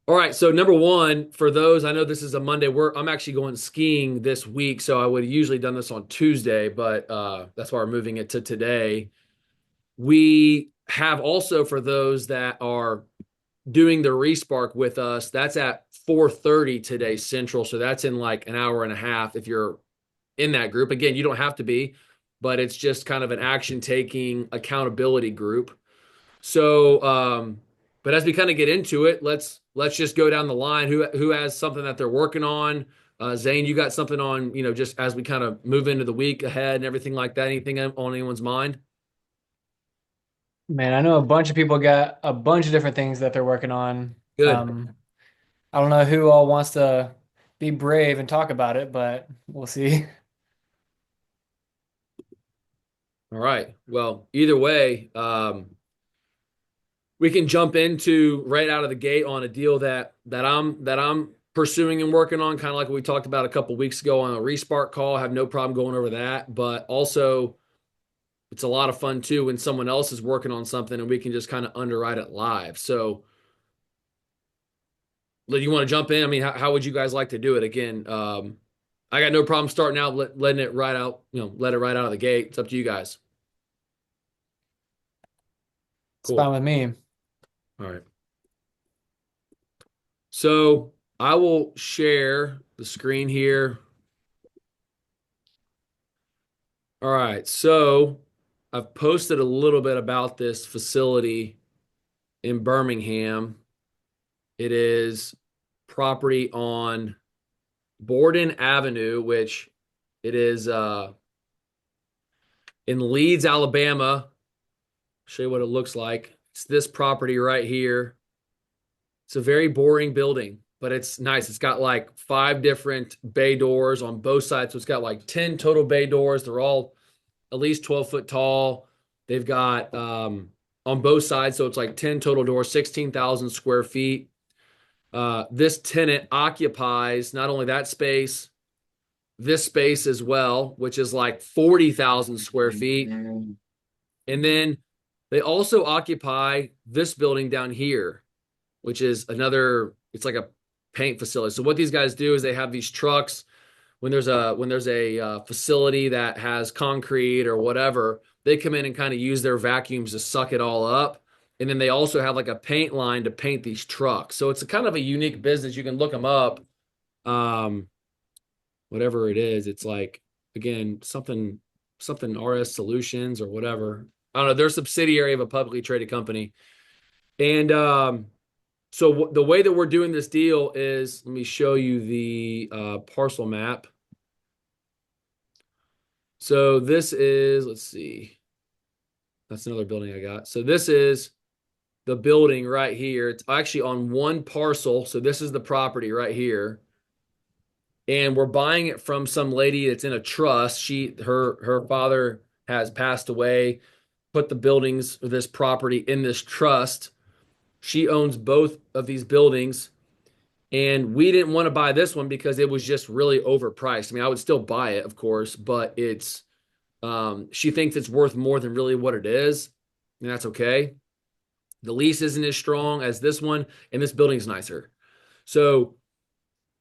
All right. So number one, for those, I know this is a Monday. I'm actually going skiing this week, so I would have usually done this on Tuesday, but that's why we're moving it to today. We have also for those that are doing the Respark with us, that's at 4:30 today Central. So that's in like an hour and a half if you're in that group. Again, you don't have to be, but it's just kind of an action taking accountability group. So, but as we kind of get into it, let's just go down the line. Who has something that they're working on? Zane, you got something on, just as we kind of move into the week ahead and everything like that. Anything on anyone's mind? Man, I know a bunch of people got a bunch of different things that they're working on. Good. Um, I don't know who all wants to be brave and talk about it, but we'll see. All right. Well, either way, we can jump into right out of the gate on a deal that I'm pursuing and working on, kind of like we talked about a couple weeks ago on a Respark call. I have no problem going over that, but also it's a lot of fun too when someone else is working on something and we can just kind of underwrite it live. So, you want to jump in? I mean, how would you guys like to do it? Again, I got no problem starting out, letting it right out, let it right out of the gate. It's up to you guys. It's fine Cool. with me. All right. So I will share the screen here. All right. So I've posted a little bit about this facility in Birmingham. It is property on Borden Avenue, which it is in Leeds, Alabama. Show you what it looks like. It's this property right here. It's a very boring building, but it's nice. It's got like five different bay doors on both sides. So it's got like 10 total bay doors. They're all at least 12 foot tall. They've got on both sides. So it's like 10 total doors, 16,000 square feet. This tenant occupies not only that space, this space as well, which is like 40,000 square feet. And then they also occupy this building down here, which is it's like a paint facility. So what these guys do is they have these trucks when there's a facility that has concrete or whatever, they come in and kind of use their vacuums to suck it all up. And then they also have like a paint line to paint these trucks. So it's a kind of a unique business. You can look them up. Um, Whatever it is, it's like again something RS Solutions or whatever. I don't know. They're a subsidiary of a publicly traded company, and so the way that we're doing this deal is, let me show you the parcel map. So this is, let's see, that's another building I got. So this is the building right here. It's actually on one parcel. So this is the property right here. And we're buying it from some lady that's in a trust. Her father has passed away, put the buildings, this property in this trust. She owns both of these buildings. And we didn't want to buy this one because it was just really overpriced. I mean, I would still buy it, of course, but she thinks it's worth more than really what it is, and that's okay. The lease isn't as strong as this one, and this building's nicer. So,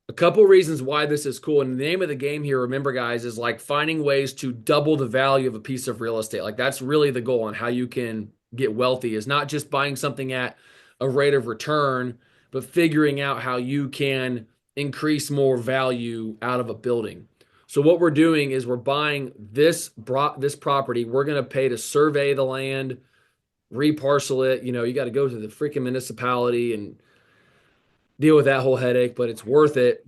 a couple reasons why this is cool. And the name of the game here, remember, guys, is like finding ways to double the value of a piece of real estate. Like that's really the goal on how you can get wealthy is not just buying something at a rate of return, but figuring out how you can increase more value out of a building. So what we're doing is we're buying this property. We're going to pay to survey the land, reparcel it. You got to go to the freaking municipality and deal with that whole headache, but it's worth it.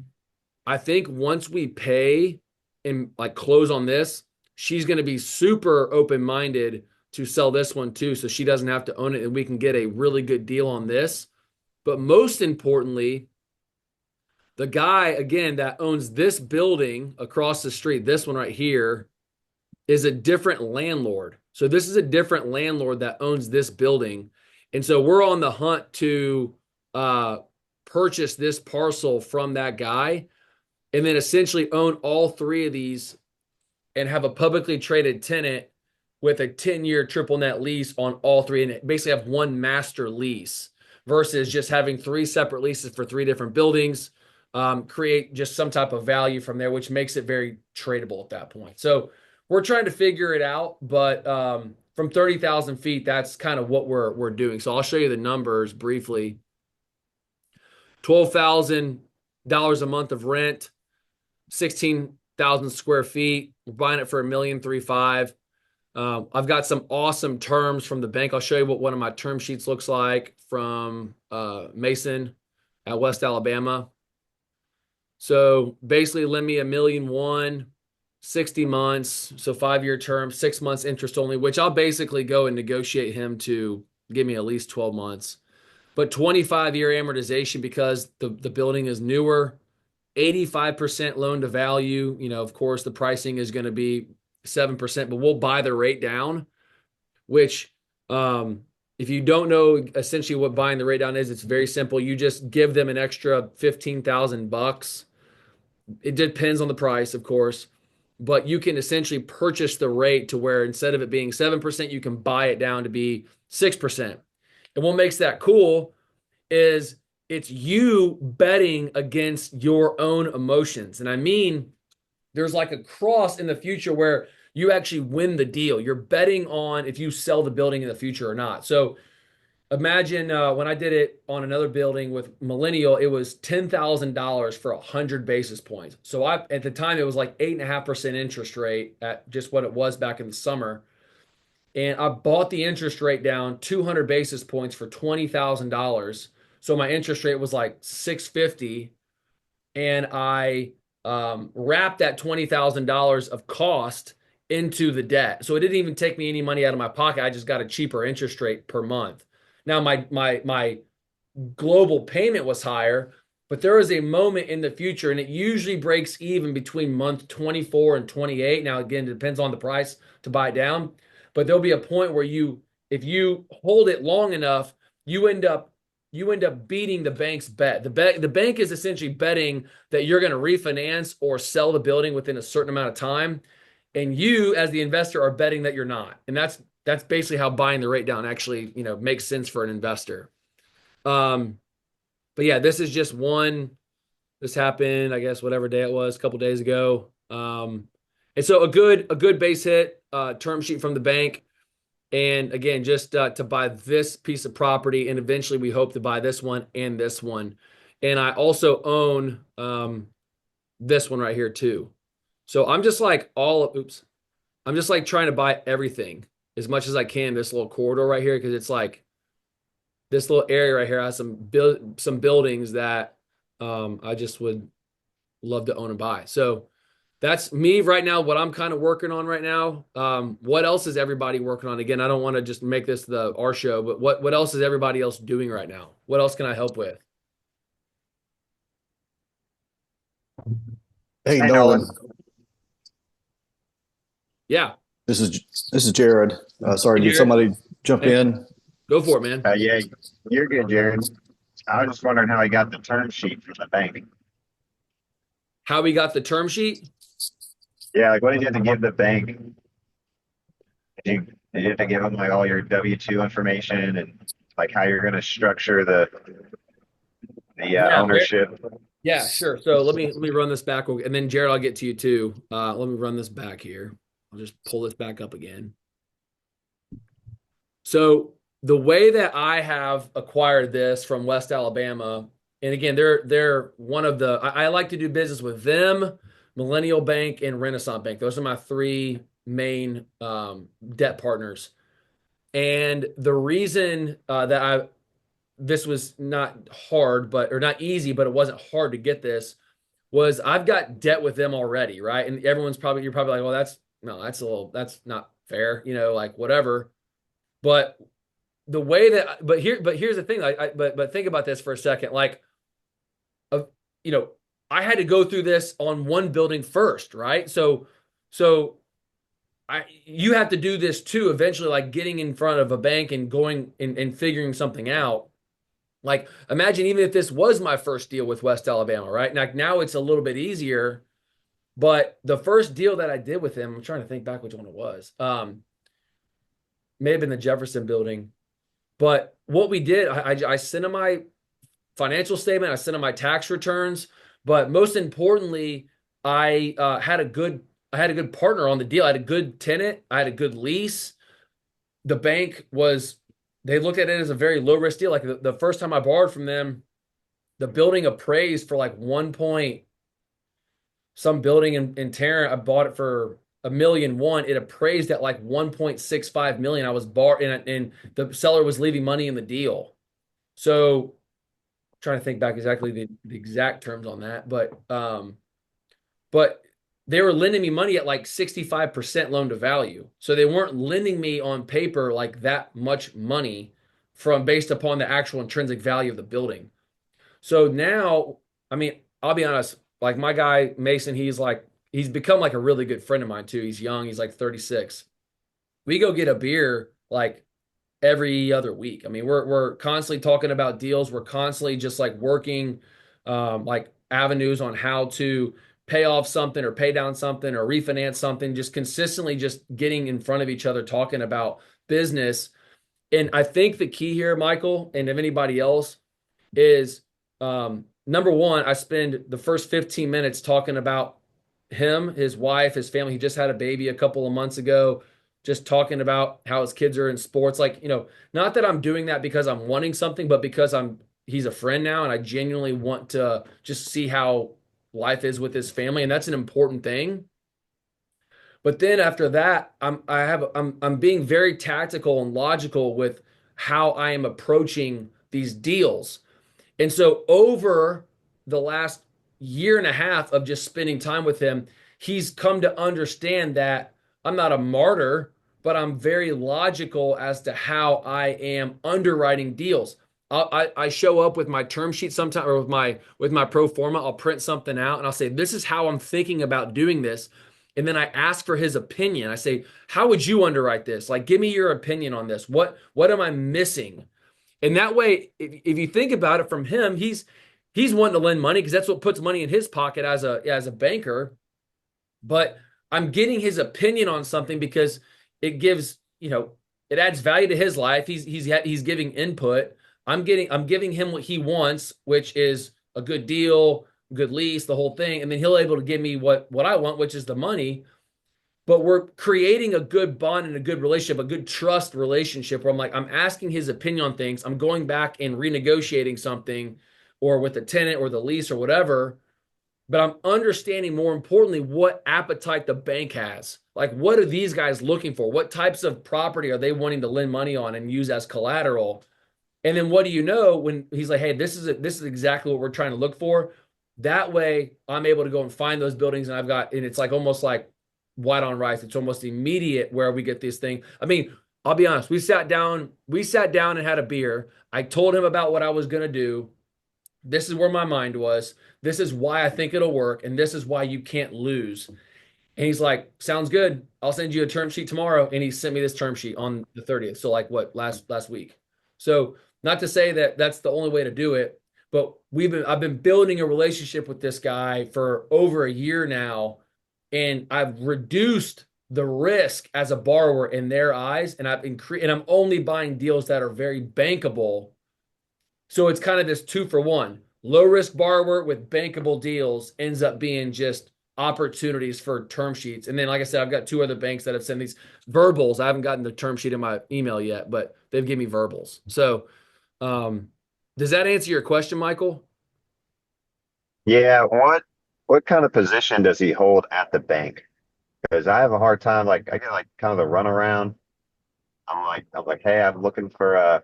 I think once we pay and like close on this, she's going to be super open minded to sell this one too. So she doesn't have to own it and we can get a really good deal on this. But most importantly, the guy, again, that owns this building across the street, this one right here, is a different landlord. So this is a different landlord that owns this building. And so we're on the hunt to uh, purchase this parcel from that guy and then essentially own all three of these and have a publicly traded tenant with a 10-year triple net lease on all three and basically have one master lease. versus just having three separate leases for three different buildings. Create just some type of value from there, which makes it very tradable at that point. So we're trying to figure it out, but from 30,000 feet, that's kind of what we're doing. So I'll show you the numbers briefly. $12,000 a month of rent, 16,000 square feet. We're buying it for $1,350,000. I've got some awesome terms from the bank. I'll show you what one of my term sheets looks like from Mason at West Alabama. So basically, lend me $1,100,000, 60 months, so 5-year term, 6 months interest only, which I'll basically go and negotiate him to give me at least 12 months. But 25-year amortization because the building is newer, 85% loan to value. Of course, the pricing is going to be 7%, but we'll buy the rate down, which if you don't know essentially what buying the rate down is, it's very simple. You just give them an extra $15,000. It depends on the price, of course, but you can essentially purchase the rate to where instead of it being 7%, you can buy it down to be 6%. And what makes that cool is it's you betting against your own emotions. And I mean, there's like a cross in the future where you actually win the deal. You're betting on if you sell the building in the future or not. So imagine when I did it on another building with Millennial, it was $10,000 for 100 basis points. So at the time it was like 8.5% interest rate at just what it was back in the summer. And I bought the interest rate down 200 basis points for $20,000. So my interest rate was like 650, and I wrapped that $20,000 of cost into the debt. So it didn't even take me any money out of my pocket. I just got a cheaper interest rate per month. Now my global payment was higher, but there is a moment in the future, and it usually breaks even between month 24 and 28. Now, again, it depends on the price to buy it down, but there'll be a point where if you hold it long enough, you end up beating the bank's bet. The bank is essentially betting that you're going to refinance or sell the building within a certain amount of time, and you, as the investor, are betting that you're not. And that's basically how buying the rate down actually makes sense for an investor. But yeah, this is just one. This happened, I guess, whatever day it was, a couple days ago. And so a good base hit term sheet from the bank. And again, just to buy this piece of property, and eventually we hope to buy this one and this one. And I also own this one right here too. So I'm just like I'm just like trying to buy everything as much as I can. This little corridor right here, because it's like this little area right here has some buildings that I just would love to own and buy. So that's me right now, what I'm kind of working on right now. What else is everybody working on? Again, I don't want to just make this our show, but what else is everybody else doing right now? What else can I help with? Hey Hey, Nolan, Nolan. Yeah. this is Jared. Sorry, Hey, did Jared. somebody jump Hey, in? go for it, man. Yeah, you're good, Jared. I was just wondering how I got the term sheet from the bank. How we got the term sheet? Yeah, like what did you have to give the bank? Did you have to give them like all your W-2 information and like how you're going to structure the Yeah. ownership? Yeah, sure. So let me run this back, and then Jared, I'll get to you too. Let me run this back here. I'll just pull this back up again. So the way that I have acquired this from West Alabama, and again, they're one of I like to do business with them, Millennial Bank, and Renaissance Bank. Those are my three main debt partners. And the reason that this was not hard, or not easy, but it wasn't hard to get this, was I've got debt with them already, right? And you're probably like, well, that's not fair, like whatever. But here's the thing, but think about this for a second, like, uh, you know, I had to go through this on one building first, right? So you have to do this too eventually, like getting in front of a bank and going and figuring something out. Like, imagine even if this was my first deal with West Alabama, right? Now it's a little bit easier, but the first deal that I did with him, I'm trying to think back which one it was. May have been the Jefferson building. But what we did, I sent him my financial statement, I sent him my tax returns, but most importantly, I had a good partner on the deal. I had a good tenant, I had a good lease. The bank was they looked at it as a very low risk deal. Like the first time I borrowed from them, the building appraised for like 1 point some building in Tarrant. I bought it for $1,000,001. It appraised at like 1.65 million. I was bar and the seller was leaving money in the deal. So trying to think back exactly the exact terms on that, but they were lending me money at like 65% loan to value. So they weren't lending me on paper like that much money from based upon the actual intrinsic value of the building. So now, I mean, I'll be honest, like my guy Mason, he's become like a really good friend of mine too. He's young, he's like 36. We go get a beer like every other week. I mean, we're constantly talking about deals. We're constantly just like working like avenues on how to pay off something or pay down something or refinance something, just consistently just getting in front of each other, talking about business. And I think the key here, Michael, and if anybody else, is number one, I spend the first 15 minutes talking about him, his wife, his family. He just had a baby a couple of months ago, just talking about how his kids are in sports. Like, not that I'm doing that because I'm wanting something, but because he's a friend now and I genuinely want to just see how life is with his family. And that's an important thing. But then after that, I'm being very tactical and logical with how I am approaching these deals. And so over the last year and a half of just spending time with him, he's come to understand that I'm not a martyr, but I'm very logical as to how I am underwriting deals. I show up with my term sheet sometime or with my pro forma. I'll print something out and I'll say, this is how I'm thinking about doing this. And then I ask for his opinion. I say, how would you underwrite this? Like, give me your opinion on this. What am I missing? And that way, if you think about it from him, he's wanting to lend money because that's what puts money in his pocket as a banker. But I'm getting his opinion on something because it gives, it adds value to his life. He's giving input. I'm giving him what he wants, which is a good deal, good lease, the whole thing, and then he'll able to give me what I want, which is the money. But we're creating a good bond and a good relationship, a good trust relationship where I'm asking his opinion on things. I'm going back and renegotiating something or with the tenant or the lease or whatever. But I'm understanding more importantly what appetite the bank has. Like, what are these guys looking for? What types of property are they wanting to lend money on and use as collateral? And then what do you know when he's like, hey, this is exactly what we're trying to look for. That way I'm able to go and find those buildings and it's like almost like white on rice. It's almost immediate where we get this thing. I mean, I'll be honest. We sat down and had a beer. I told him about what I was going to do. This is where my mind was. This is why I think it'll work. And this is why you can't lose. And he's like, sounds good. I'll send you a term sheet tomorrow. And he sent me this term sheet on the 30th. So like what, last week. So not to say that that's the only way to do it, but I've been building a relationship with this guy for over a year now. And I've reduced the risk as a borrower in their eyes. And I'm only buying deals that are very bankable. So it's kind of this 2-for-1. Low risk borrower with bankable deals ends up being just opportunities for term sheets. And then, like I said, I've got two other banks that have sent these verbals. I haven't gotten the term sheet in my email yet, but they've given me verbals. So, does that answer your question, Michael? Yeah, what kind of position does he hold at the bank? Because I have a hard time, like I get like kind of the runaround. I'm like, hey, I'm looking for a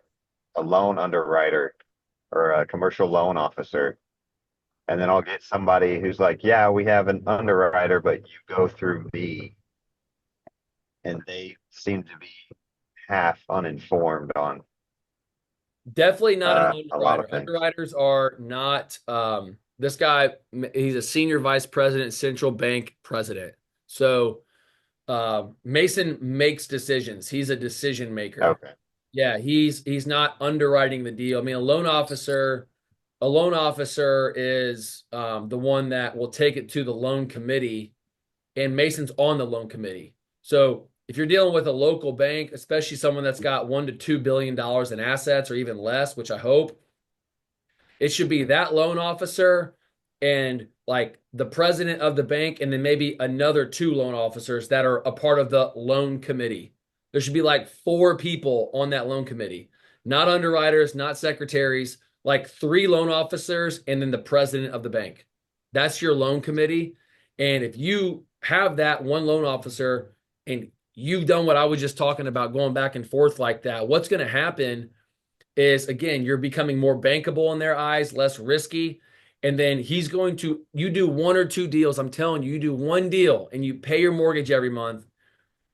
loan underwriter or a commercial loan officer. And then I'll get somebody who's like, yeah, we have an underwriter, but you go through me. And they seem to be half uninformed on Definitely not an a lot underwriter. of things. Underwriters are not. This guy, he's a senior vice president, central bank president. So Mason makes decisions. He's a decision maker. Okay. Yeah, he's not underwriting the deal. I mean, a loan officer is the one that will take it to the loan committee, and Mason's on the loan committee. So if you're dealing with a local bank, especially someone that's got $1 to $2 billion in assets or even less, which I hope, it should be that loan officer and like the president of the bank, and then maybe another two loan officers that are a part of the loan committee. There should be like four people on that loan committee, not underwriters, not secretaries, like three loan officers, and then the president of the bank. That's your loan committee. And if you have that one loan officer and you've done what I was just talking about, going back and forth like that, what's going to happen is, again, you're becoming more bankable in their eyes, less risky. And then you do one or two deals. I'm telling you, you do one deal and you pay your mortgage every month.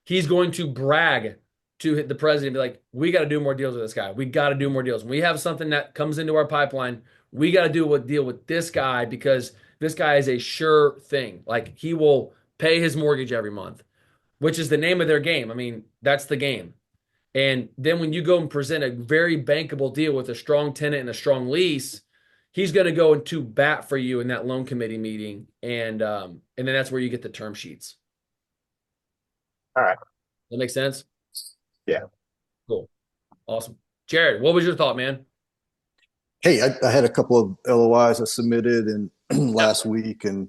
He's going to brag to the president, be like, we got to do more deals with this guy. We got to do more deals. When we have something that comes into our pipeline, we got to do a deal with this guy because this guy is a sure thing. Like, he will pay his mortgage every month, which is the name of their game. I mean, that's the game. And then when you go and present a very bankable deal with a strong tenant and a strong lease, he's going to go into bat for you in that loan committee meeting, and then that's where you get the term sheets. All right. That makes sense? Yeah. Cool. Awesome. Jared, what was your thought, man? Hey, I had a couple of LOIs I submitted and last week, and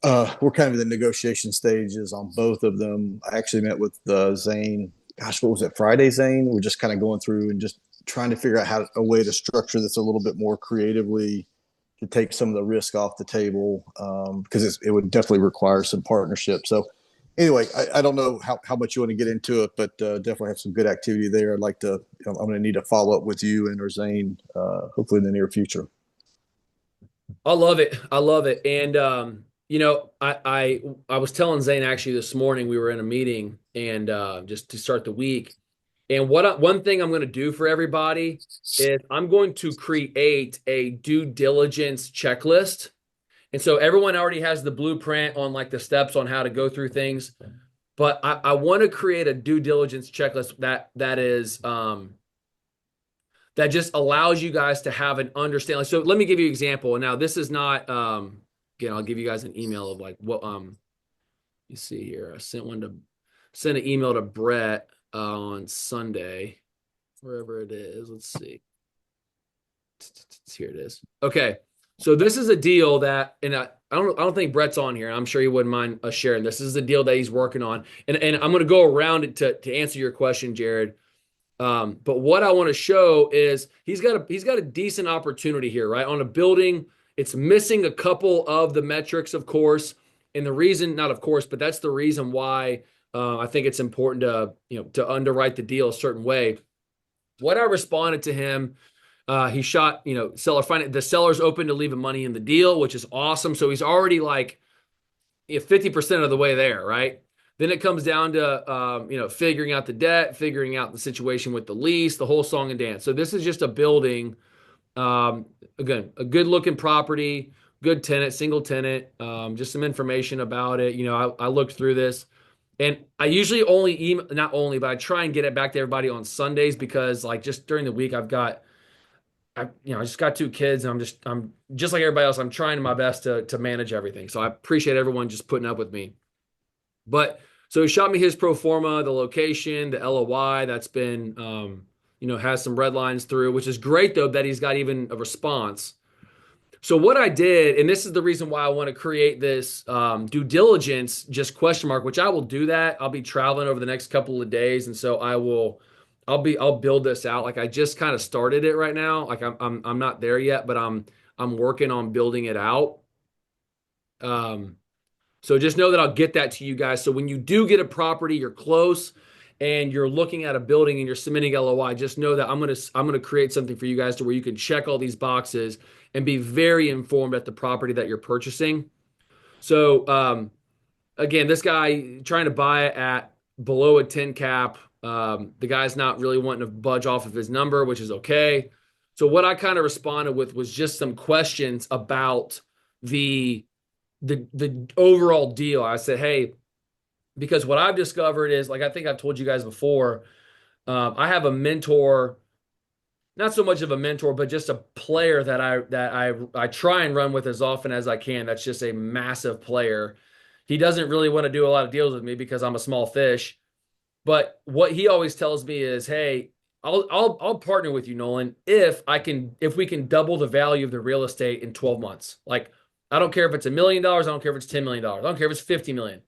we're kind of in the negotiation stages on both of them. I actually met with Zane. Gosh, what was it? Friday, Zane. We're just kind of going through and just trying to figure out a way to structure this a little bit more creatively to take some of the risk off the table, because it would definitely require some partnership. So anyway, I don't know how much you want to get into it, but definitely have some good activity there. I'd like to, I'm going to need to follow up with you and or Zane, hopefully in the near future. I love it. I love it. And I was telling Zane actually this morning, we were in a meeting and just to start the week. And one thing I'm going to do for everybody is I'm going to create a due diligence checklist. And so everyone already has the blueprint on like the steps on how to go through things. But I want to create a due diligence checklist that is that just allows you guys to have an understanding. So let me give you an example. Now, this is not again, I'll give you guys an email of like what you see here. I sent an email to Brett on Sunday, wherever it is. Let's see. Here it is. Okay. So this is a deal that, and I don't think Brett's on here. I'm sure he wouldn't mind us sharing. This is a deal that he's working on. And I'm going to go around it to answer your question, Jared. But what I want to show is he's got a decent opportunity here, right? On a building, it's missing a couple of the metrics, of course. And the reason, not of course, but that's the reason why I think it's important to underwrite the deal a certain way. What I responded to him, he shot, seller finance. The seller's open to leaving money in the deal, which is awesome. So he's already like 50% of the way there, right? Then it comes down to figuring out the debt, figuring out the situation with the lease, the whole song and dance. So this is just a building, again, a good looking property, good tenant, single tenant, just some information about it. I looked through this. And I usually only email, not only, but I try and get it back to everybody on Sundays because like just during the week I just got two kids and I'm just like everybody else. I'm trying my best to manage everything. So I appreciate everyone just putting up with me. But so he shot me his pro forma, the location, the LOI that's been, has some red lines through, which is great though, that he's got even a response. So what I did, and this is the reason why I want to create this due diligence, just question mark, which I will do that. I'll be traveling over the next couple of days. And so I'll build this out. Like I just kind of started it right now. Like I'm not there yet, but I'm working on building it out. So just know that I'll get that to you guys. So when you do get a property, you're close and you're looking at a building and you're submitting LOI, just know that I'm gonna create something for you guys to where you can check all these boxes and be very informed at the property that you're purchasing. So again, this guy trying to buy it at below a 10 cap. The guy's not really wanting to budge off of his number, which is okay. So what I kind of responded with was just some questions about the overall deal. I said, hey, because what I've discovered is, like I think I've told you guys before, I have a mentor, not so much of a mentor, but just a player that I try and run with as often as I can. That's just a massive player. he doesn't really want to do a lot of deals with me because I'm a small fish. But what he always tells me is, hey, I'll partner with you, Nolan, if we can double the value of the real estate in 12 months. Like, I don't care if it's $1 million, I don't care if it's $10 million, I don't care if it's 50 million.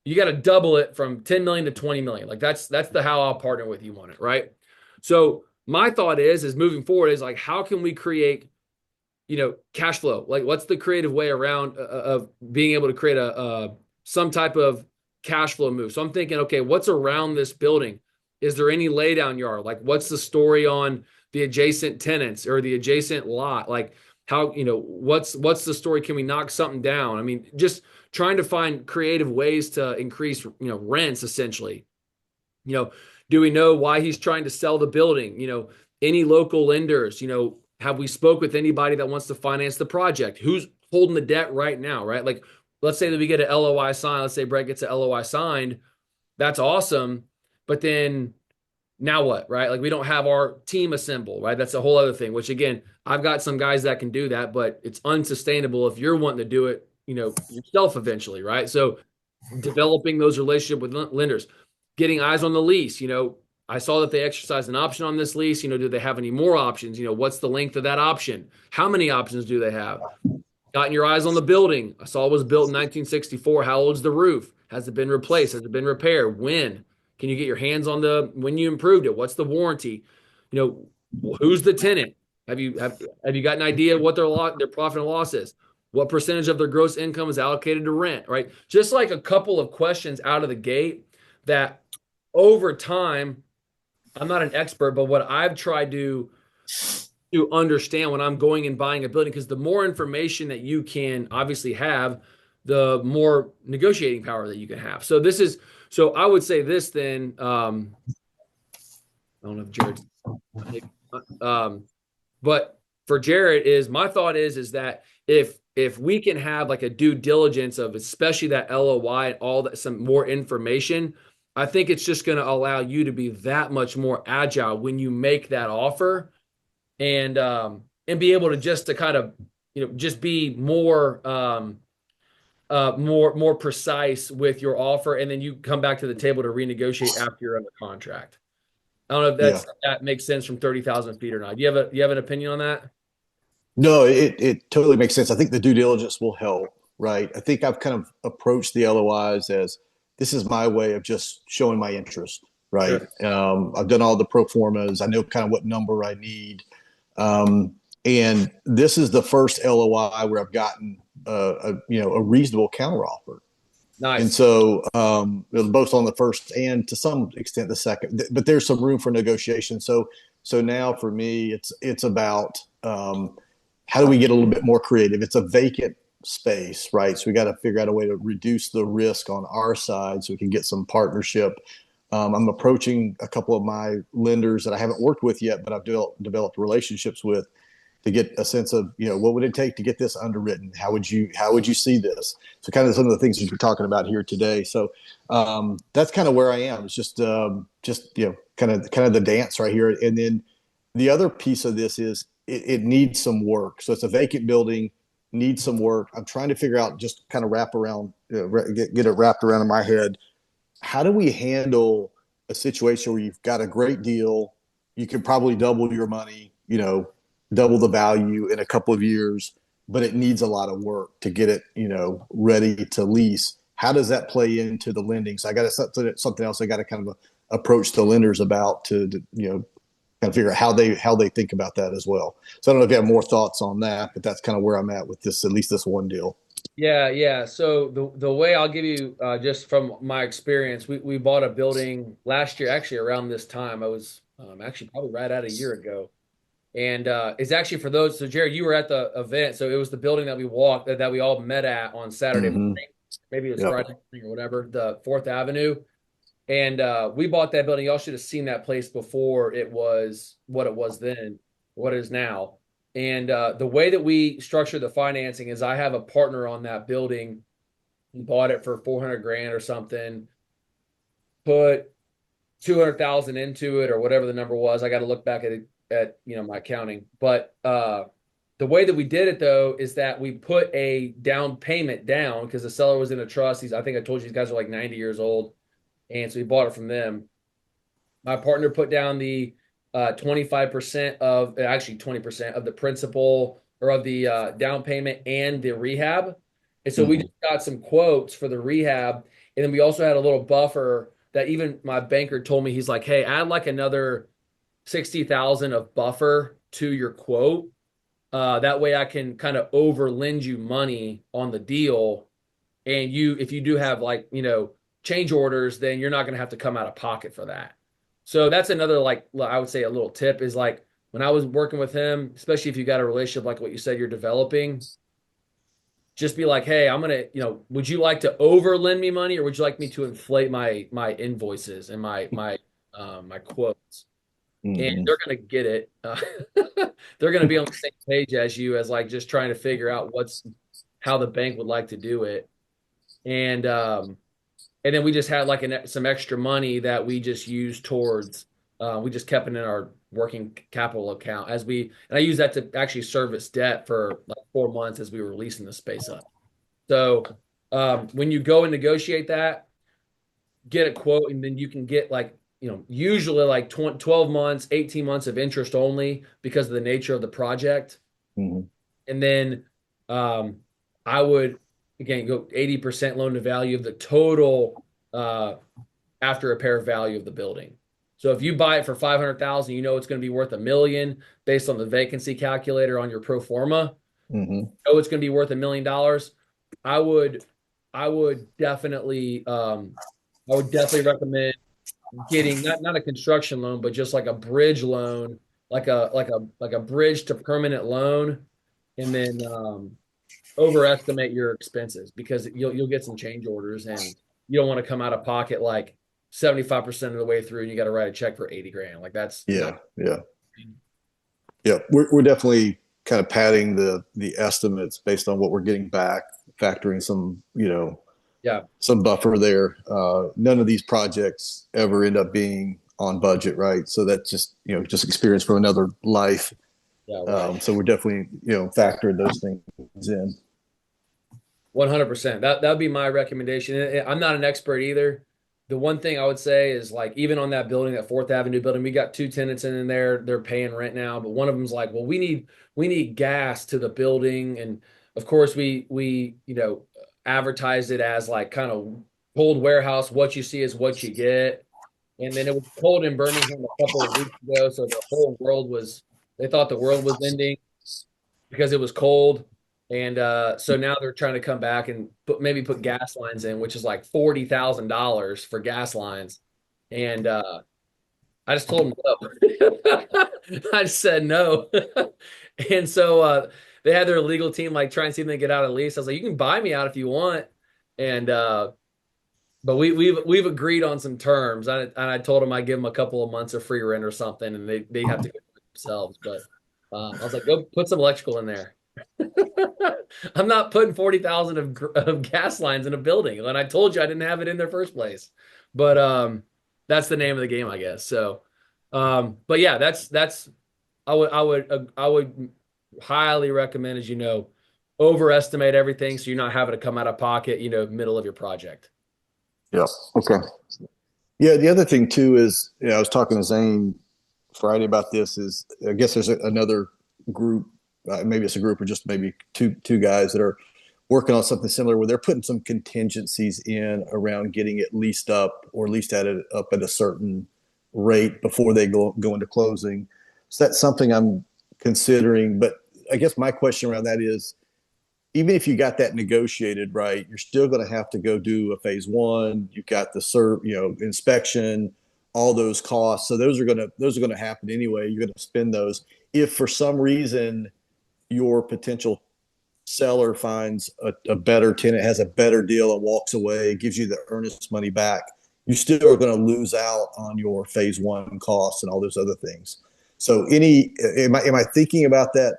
You got to double it from 10 million to 20 million. Like that's the how I'll partner with you on it, right? So my thought is moving forward is like, how can we create, cash flow? Like, what's the creative way around of being able to create a some type of cash flow move? So I'm thinking, okay, what's around this building? Is there any laydown yard? Like, what's the story on the adjacent tenants or the adjacent lot? Like, how, what's the story? Can we knock something down? I mean, just trying to find creative ways to increase, rents essentially. You know, do we know why he's trying to sell the building? Any local lenders, have we spoke with anybody that wants to finance the project? Who's holding the debt right now, right? Like, let's say that we get an LOI signed. Let's say Brett gets an LOI signed. That's awesome. But then now what, right? Like, we don't have our team assembled, right? That's a whole other thing, which again, I've got some guys that can do that, but it's unsustainable if you're wanting to do it, yourself eventually, right? So developing those relationships with lenders, getting eyes on the lease. I saw that they exercised an option on this lease. Do they have any more options? What's the length of that option? How many options do they have? Gotten your eyes on the building. I saw it was built in 1964. How old's the roof? Has it been replaced? Has it been repaired? When? Can you get your hands on when you improved it? What's the warranty? Who's the tenant? Have you got an idea what their profit and loss is? What percentage of their gross income is allocated to rent, right? Just like a couple of questions out of the gate that over time, I'm not an expert, but what I've tried to understand when I'm going and buying a building, because the more information that you can obviously have, the more negotiating power that you can have. So I would say this then, I don't know if Jared's, but for Jared is my thought is that if we can have like a due diligence of especially that LOI and all that, some more information, I think it's just going to allow you to be that much more agile when you make that offer, and be able to just to kind of just be more precise with your offer, and then you come back to the table to renegotiate after you're under contract. I don't know if Yeah. that makes sense from 30,000 feet or not. Do you have an opinion on that? No, it totally makes sense. I think the due diligence will help, right? I think I've kind of approached the LOIs as this is my way of just showing my interest, right? Sure. I've done all the pro formas. I know kind of what number I need. And this is the first LOI where I've gotten a reasonable counteroffer. And Nice. so it was both on the first and to some extent the second, but there's some room for negotiation. So now for me, it's about how do we get a little bit more creative? It's a vacant space, right? So we got to figure out a way to reduce the risk on our side so we can get some partnership. I'm approaching a couple of my lenders that I haven't worked with yet, but I've developed relationships with to get a sense of, what would it take to get this underwritten? How would you see this? So kind of some of the things that you're talking about here today. So that's kind of where I am. It's just kind of the dance right here. And then the other piece of this is it needs some work. So it's a vacant building, needs some work. I'm trying to figure out, just kind of wrap around, get it wrapped around in my head. How do we handle a situation where you've got a great deal, you could probably double your money, double the value in a couple of years, but it needs a lot of work to get it, ready to lease? How does that play into the lending? So I got something else I got to kind of approach the lenders about to kind of figure out how they think about that as well. So I don't know if you have more thoughts on that, but that's kind of where I'm at with this, at least this one deal. Yeah, yeah. So the way I'll give you, just from my experience, we bought a building last year, actually around this time. I was actually probably right at a year ago. And it's actually for those. So Jared, you were at the event, so it was the building that we walked that we all met at on Saturday Mm-hmm. morning. Maybe it was Yep. Friday morning or whatever, the Fourth Avenue. And we bought that building. Y'all should have seen that place before it was what it was then, what it is now. And the way that we structure the financing is I have a partner on that building. He bought it for 400 grand or something, put 200,000 into it or whatever the number was. I got to look back at my accounting, but The way that we did it though is that we put a down payment down because the seller was in a trust. I think I told you these guys are like 90 years old, and so we bought it from them. My partner put down the 25% of actually 20% of the principal or of the down payment and the rehab. And so we Hmm. just got some quotes for the rehab. And then we also had a little buffer that even my banker told me, he's like, hey, add like another 60,000 of buffer to your quote. That way I can kind of over lend you money on the deal. And if you do have like, change orders, then you're not going to have to come out of pocket for that. So that's another, like, I would say a little tip is like when I was working with him, especially if you got a relationship like what you said you're developing, just be like, hey, I'm gonna, would you like to over lend me money or would you like me to inflate my invoices and my quotes? And Hmm. they're gonna get it. They're gonna be on the same page as you as like just trying to figure out how the bank would like to do it. And then we just had like some extra money that we just used towards. We just kept it in our working capital account and I use that to actually service debt for like 4 months as we were releasing the space up. So when you go and negotiate that, get a quote, and then you can get like, usually like 12 months, 18 months of interest only because of the nature of the project. Hmm. And then um, I would, again, go 80% loan to value of the total uh, after repair value of the building. So if you buy it for 500,000, it's going to be worth 1 million based on the vacancy calculator on your pro forma. Hmm. It's going to be worth $1 million. I would, I would definitely, I would definitely recommend getting not a construction loan, but just like a bridge loan, like a bridge to permanent loan, and then overestimate your expenses because you'll get some change orders and you don't want to come out of pocket like 75% of the way through and you got to write a check for 80 grand. Like that's not. Yeah, yeah, yeah. We're definitely kind of padding the estimates based on what we're getting back, factoring some, Yeah. some buffer there. None of these projects ever end up being on budget, right? So that's just, just experience from another life. Yeah. Right. So we're definitely, factoring those things in. 100%. That would be my recommendation. I'm not an expert either. The one thing I would say is like even on that building, that Fourth Avenue building, we got two tenants in there. They're paying rent now, but one of them's like, well, we need gas to the building, and of course we advertised it as like kind of cold warehouse. What you see is what you get. And then it was cold in Birmingham a couple of weeks ago, so the whole world was. They thought the world was ending because it was cold. And so now they're trying to come back and maybe put gas lines in, which is like $40,000 for gas lines. And I just told them no. I just said no. And so they had their legal team like try and see if they can get out of the lease. I was like, you can buy me out if you want. And but we've agreed on some terms. And I told them I'd give them a couple of months of free rent or something, and they have to go themselves. But I was like, go put some electrical in there. I'm not putting 40,000 of gas lines in a building. And I told you I didn't have it in their first place. But that's the name of the game, I guess. So but yeah, that's I would highly recommend, as overestimate everything so you're not having to come out of pocket, middle of your project. Yeah. Okay. Yeah. The other thing too is, I was talking to Zane Friday about this. Is I guess there's another group, maybe it's a group or just maybe two guys that are working on something similar where they're putting some contingencies in around getting it leased up or at least up at a certain rate before they go into closing. So that's something I'm considering. But I guess my question around that is, even if you got that negotiated right, you're still going to have to go do a phase one. You've got the inspection, all those costs. So those are going to happen anyway. You're going to spend those. If for some reason your potential seller finds a better tenant, has a better deal, and walks away, gives you the earnest money back, you still are going to lose out on your phase one costs and all those other things. So, am I thinking about that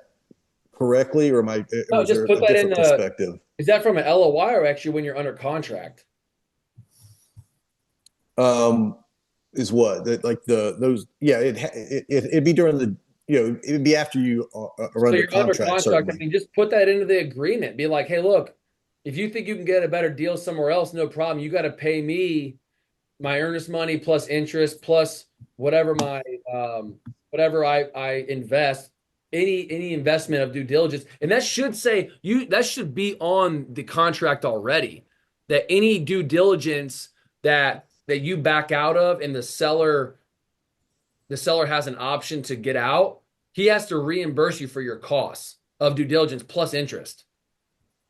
correctly, or No, is just there put a that in different the. perspective? Is that from an LOI or actually when you're under contract? Um, is what that like the those? Yeah, it'd be during the it would be after you are So under you're under contract, contract. I certainly. mean, just put that into the agreement. Be like, hey, look, if you think you can get a better deal somewhere else, no problem. You got to pay me my earnest money plus interest plus whatever my whatever I invest, any investment of due diligence. And that should say you that should be on the contract already. That any due diligence that you back out of and the seller has an option to get out, he has to reimburse you for your costs of due diligence plus interest.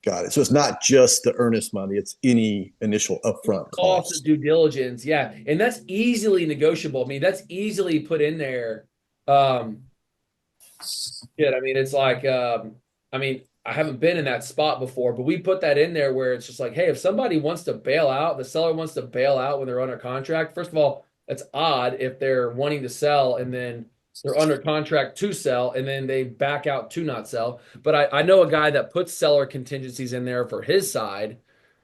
Got it. So it's not just the earnest money; it's any initial upfront Cost of cost. due diligence, yeah, and that's easily negotiable. I mean, that's easily put in there. Um, I mean, it's like, I mean, I haven't been in that spot before, but we put that in there where it's just like, hey, if somebody wants to bail out, the seller wants to bail out when they're under contract. First of all, that's odd if they're wanting to sell and then they're under contract to sell and then they back out to not sell. But I know a guy that puts seller contingencies in there for his side.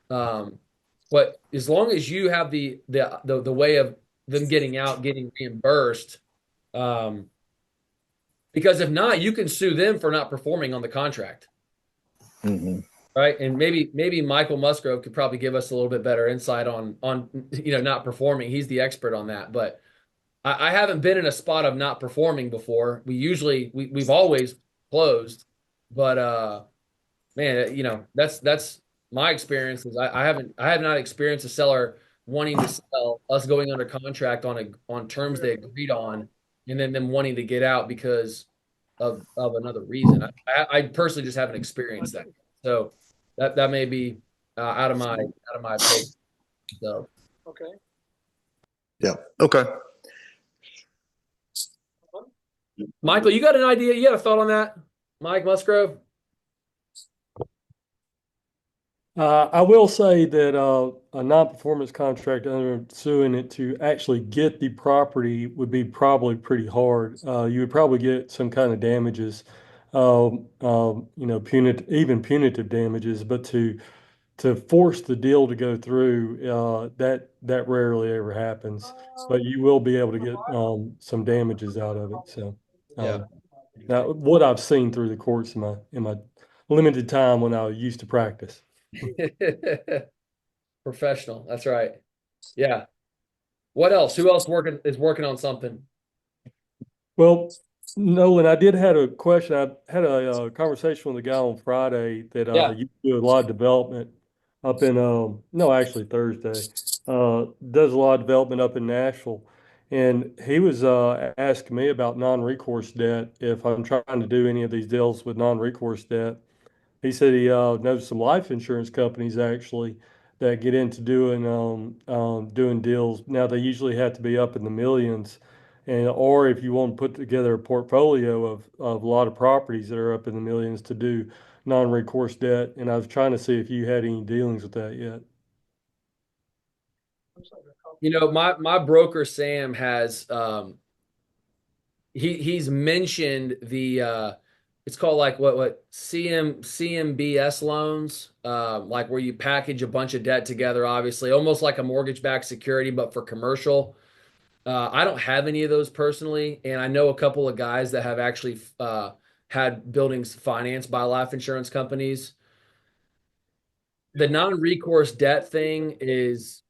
Um, but as long as you have the way of them getting out, getting reimbursed, um, because if not, you can sue them for not performing on the contract, Hmm. right? And maybe Michael Musgrove could probably give us a little bit better insight on not performing. He's the expert on that, but I haven't been in a spot of not performing before. We've always closed, but man, that's my experience is I have not experienced a seller wanting to sell, us going under contract on terms they agreed on, and then them wanting to get out because of another reason. I personally just haven't experienced that. So that may be out of my pay. So Okay. Yeah. Okay. Michael, you got an idea? You got a thought on that? Mike Musgrove? I will say that a non-performance contract under suing it to actually get the property would be probably pretty hard. You would probably get some kind of damages, punitive, even punitive damages, but to force the deal to go through, that rarely ever happens. But you will be able to get some damages out of it. So Yeah. now, what I've seen through the courts in my limited time when I used to practice. Professional. That's right. Yeah. What else? Who else working on something? Well, Nolan, I did had a question. I had a, conversation with a guy on Friday that Yeah. used to do a lot of development up in no, actually Thursday. Does a lot of development up in Nashville, and he was asking me about non-recourse debt if I'm trying to do any of these deals with non-recourse debt. He said he knows some life insurance companies actually that get into doing deals. Now they usually have to be up in the millions, and or if you want to put together a portfolio of a lot of properties that are up in the millions to do non-recourse debt. And I was trying to see if you had any dealings with that yet. My broker Sam has he's mentioned the it's called like what CMBS loans, like where you package a bunch of debt together, obviously, almost like a mortgage-backed security, but for commercial. I don't have any of those personally, and I know a couple of guys that have actually had buildings financed by life insurance companies. The non-recourse debt thing is,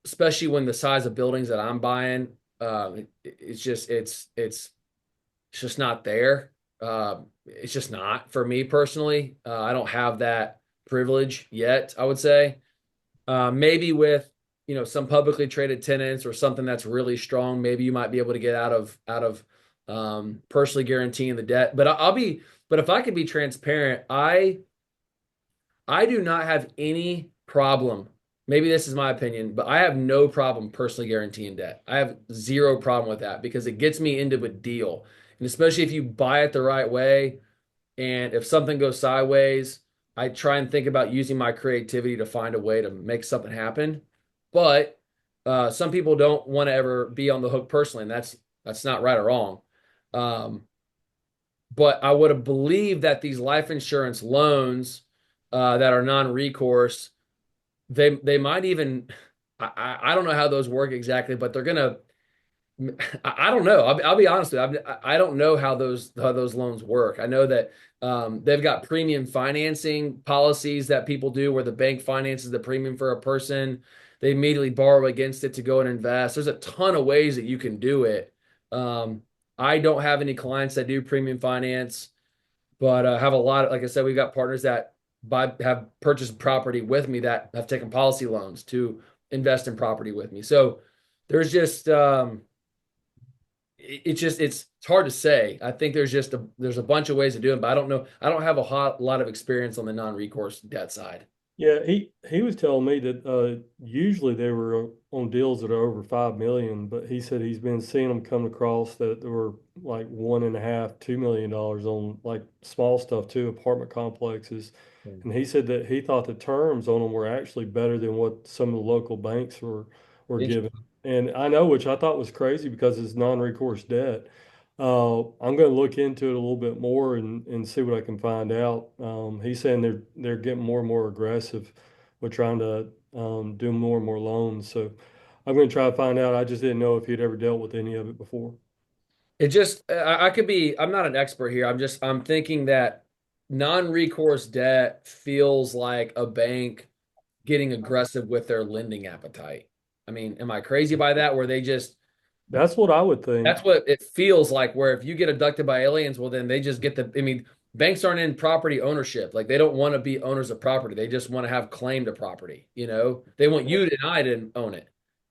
especially when the size of buildings that I'm buying, it's just not there. It's just not for me personally. I don't have that privilege yet, I would say. Maybe with some publicly traded tenants or something that's really strong, maybe you might be able to get out of personally guaranteeing the debt. But if I could be transparent, I do not have any problem. Maybe this is my opinion, but I have no problem personally guaranteeing debt. I have zero problem with that because it gets me into a deal. And especially if you buy it the right way, and if something goes sideways, I try and think about using my creativity to find a way to make something happen. But some people don't want to ever be on the hook personally, and that's not right or wrong. Um, but I would have believed that these life insurance loans that are non-recourse, they might even I don't know how those work exactly, but I don't know. I'll be honest with you. I don't know how those loans work. I know that they've got premium financing policies that people do where the bank finances the premium for a person. They immediately borrow against it to go and invest. There's a ton of ways that you can do it. Um, I don't have any clients that do premium finance, but have a lot of, like I said, we've got partners that have purchased property with me that have taken policy loans to invest in property with me. So there's just it's hard to say. I think there's a bunch of ways to do it, but I don't know. I don't have a lot of experience on the non-recourse debt side. Yeah, he was telling me that usually they were on deals that are over 5 million, but he said he's been seeing them come across that there were like 1.5, $2 million on like small stuff too, apartment complexes. And he said that he thought the terms on them were actually better than what some of the local banks were giving. And I know, which I thought was crazy because it's non-recourse debt. I'm going to look into it a little bit more and see what I can find out. He's saying they're getting more and more aggressive with trying to do more and more loans. So I'm going to try to find out. I just didn't know if he'd ever dealt with any of it before. It just I could be. I'm not an expert here. I'm thinking that non-recourse debt feels like a bank getting aggressive with their lending appetite. I mean, am I crazy by that? Where they just That's what I would think. That's what it feels like, where if you get abducted by aliens, well, then they just get I mean, banks aren't in property ownership. Like they don't want to be owners of property. They just want to have claim to property. They want you and I to own it.